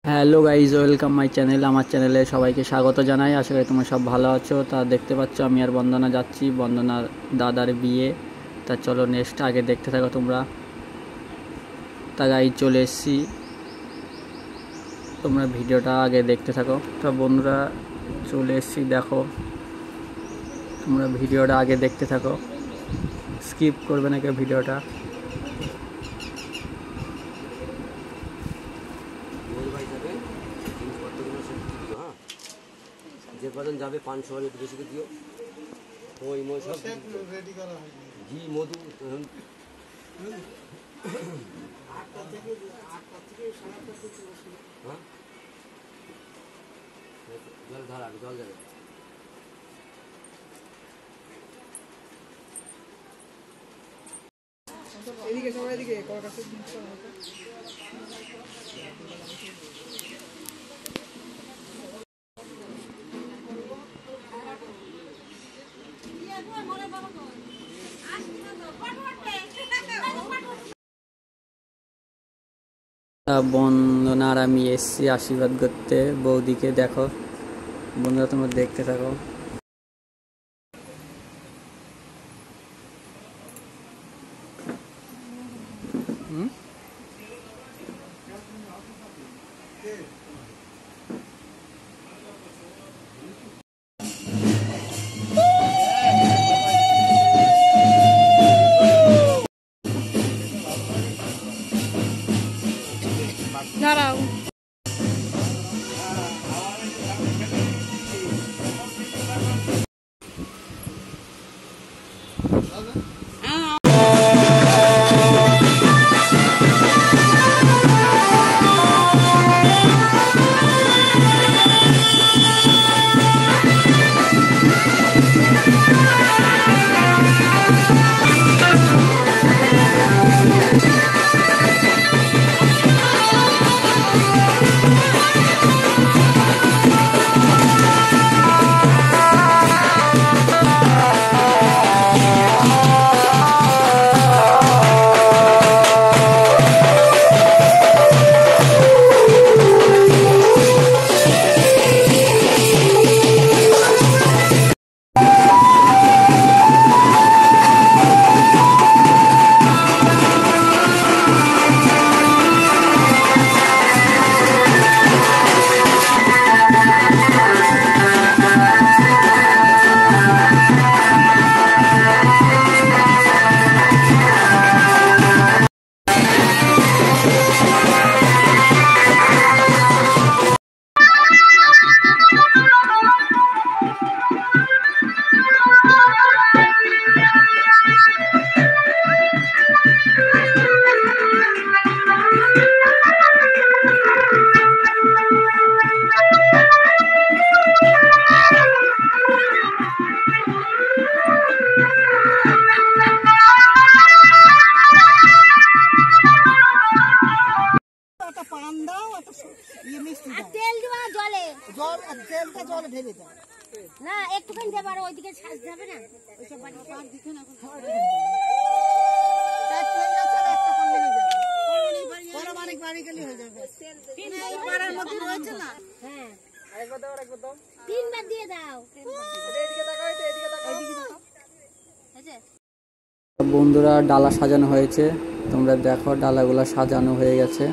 Hello guys, welcome my channel. আমার চ্যানেলে সবাইকে স্বাগত জানাই। আশা করি তোমরা সব ভালো আছো। তা দেখতে পাচ্ছ আমি আর বন্দনা যাচ্ছি বন্দনার দাদার বিয়ে। তা চলো নেক্সট আগে দেখতে থাকো তোমরা। তা গাইজ চলে এসেছি, তোমরা ভিডিওটা আগে দেখতে থাকো। তা বন্ধুরা চলে এসেছি, দেখো তোমরা ভিডিওটা আগে দেখতে থাকো, স্কিপ করবে না কেউ ভিডিওটা। যে কজন যাবে পান সবাই একটু বেশি করে দিও। ওই মই সব রেডি করা হয়, ঘি মধু জল ধারা জল যাবে। এদিকে সবাই এদিকে কর কাছে বন্দনা আর আমি এসছি আশীর্বাদ করতে বৌদিকে। দেখো বন্ধুরা তোমরা দেখতে থাকো। দাঁড়াও। জল ঢেলে দাও না, একটুখানি দেব আর ওইদিকে ছাঁচ যাবে না, ওইসব বাড়ি পার দিকে না এখন তাই পেঁয়াজ আর একটা করলে হয়ে যাবে, বড় বাড়ি বাড়ি গেলে হয়ে যাবে। তিন পাড়ার মধ্যে রয়েছে না। হ্যাঁ আরেকবার দাও, আরেকবার দাও, তিনবার দিয়ে দাও। এদিকে তাকাও, এদিকে তাকাও, এদিকে তাকাও। আছে বন্ধুরা ডালা সাজানো হয়েছে, তোমরা দেখো ডালাগুলো সাজানো হয়ে গেছে।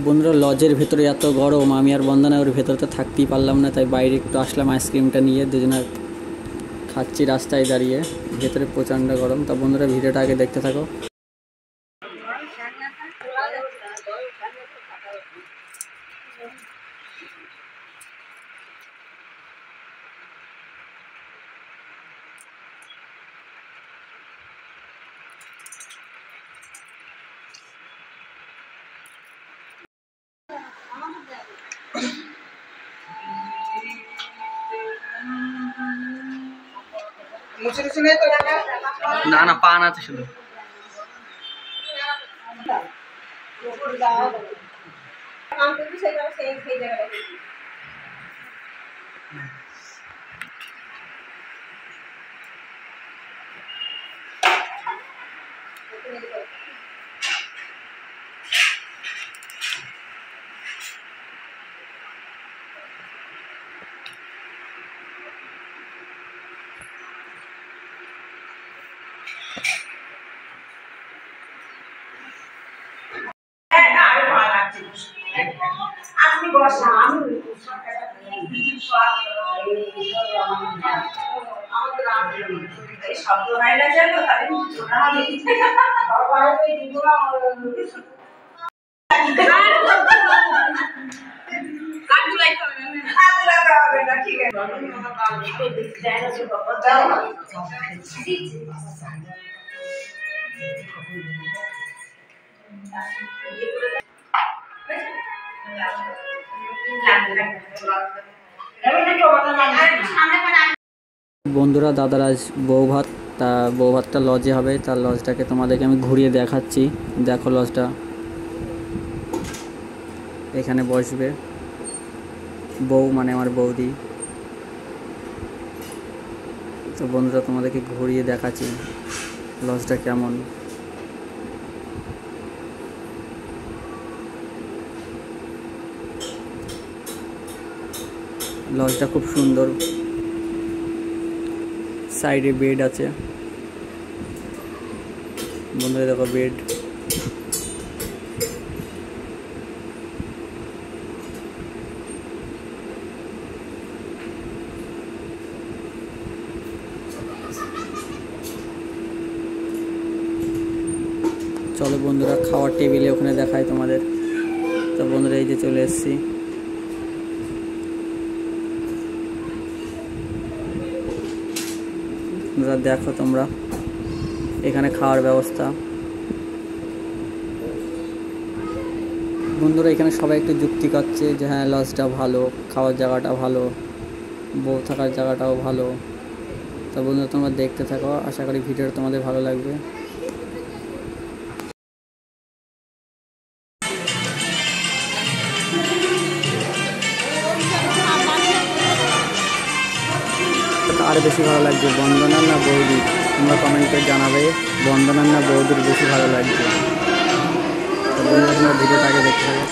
বন্ধুরা লজের ভেতরে এত গরম, আমি আর বন্দনা ওর ভেতরে তো থাকতেই পারলাম না, তাই বাইরে একটু আসলাম আইসক্রিমটা নিয়ে, দুজনে খাচ্ছি রাস্তায় দাঁড়িয়ে। ভেতরে প্রচণ্ড গরম। তা বন্ধুরা ভিডিওটা আগে দেখতে থাকো। না না, পান আছে শুধু। আপনি বসা আমি শব্দ হয় না যেন তাহলে ছোট হবে ঠিক বন্ধুরা দাদার আজ বউ ভাত, তা বউ ভাতটা লজে হবে, তার লজটাকে তোমাদেরকে আমি ঘুরিয়ে দেখাচ্ছি। দেখো লজটা, এখানে বসবে বউ, মানে আমার বৌদি। তো বন্ধুরা তোমাদেরকে ঘুরিয়ে দেখাচ্ছি লজটা কেমন। লজটা খুব সুন্দর, সাইডে বেড আছে বন্ধুরা, দেখো বেড। চলো বন্ধুরা খাওয়ার টেবিলে ওখানে দেখাই তোমাদের। তো বন্ধুরা এই যে চলে এসেছি। দেখো তোমরা এখানে খাওয়ার ব্যবস্থা। বন্ধুরা এখানে সবাই একটু যুক্তি করছে যে হ্যাঁ লজটা ভালো, খাওয়ার জায়গাটা ভালো, বউ থাকার জায়গাটাও ভালো। তো বন্ধুরা তোমরা দেখতে থাকো, আশা করি ভিডিওটা তোমাদের ভালো লাগবে। আর বেশি ভালো লাগছে বন্দনার না বৌদির? তোমরা কমেন্টে জানাবে বন্দনার না বৌদির বেশি ভালো লাগছে। তো বন্ধুরা তোমরা ভিডিওটা আগে দেখতে হবে।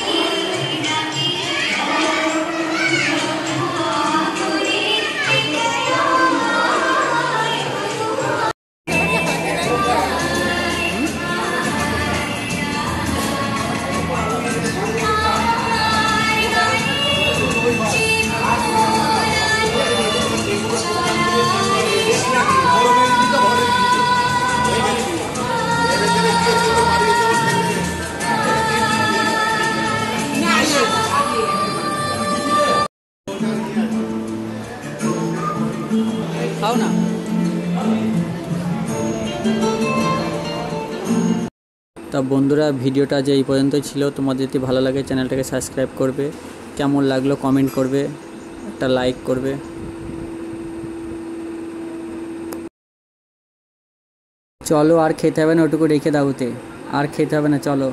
খাও না। তা বন্ধুরা ভিডিওটা যে এই পর্যন্তই ছিল। তোমাদের যদি ভালো লাগে চ্যানেলটাকে সাবস্ক্রাইব করবে, কেমন লাগলো কমেন্ট করবে, একটা লাইক করবে। চলো আর খেতে হবে না, ওটুকু রেখে দাও, আর খেতে হবে না, চলো।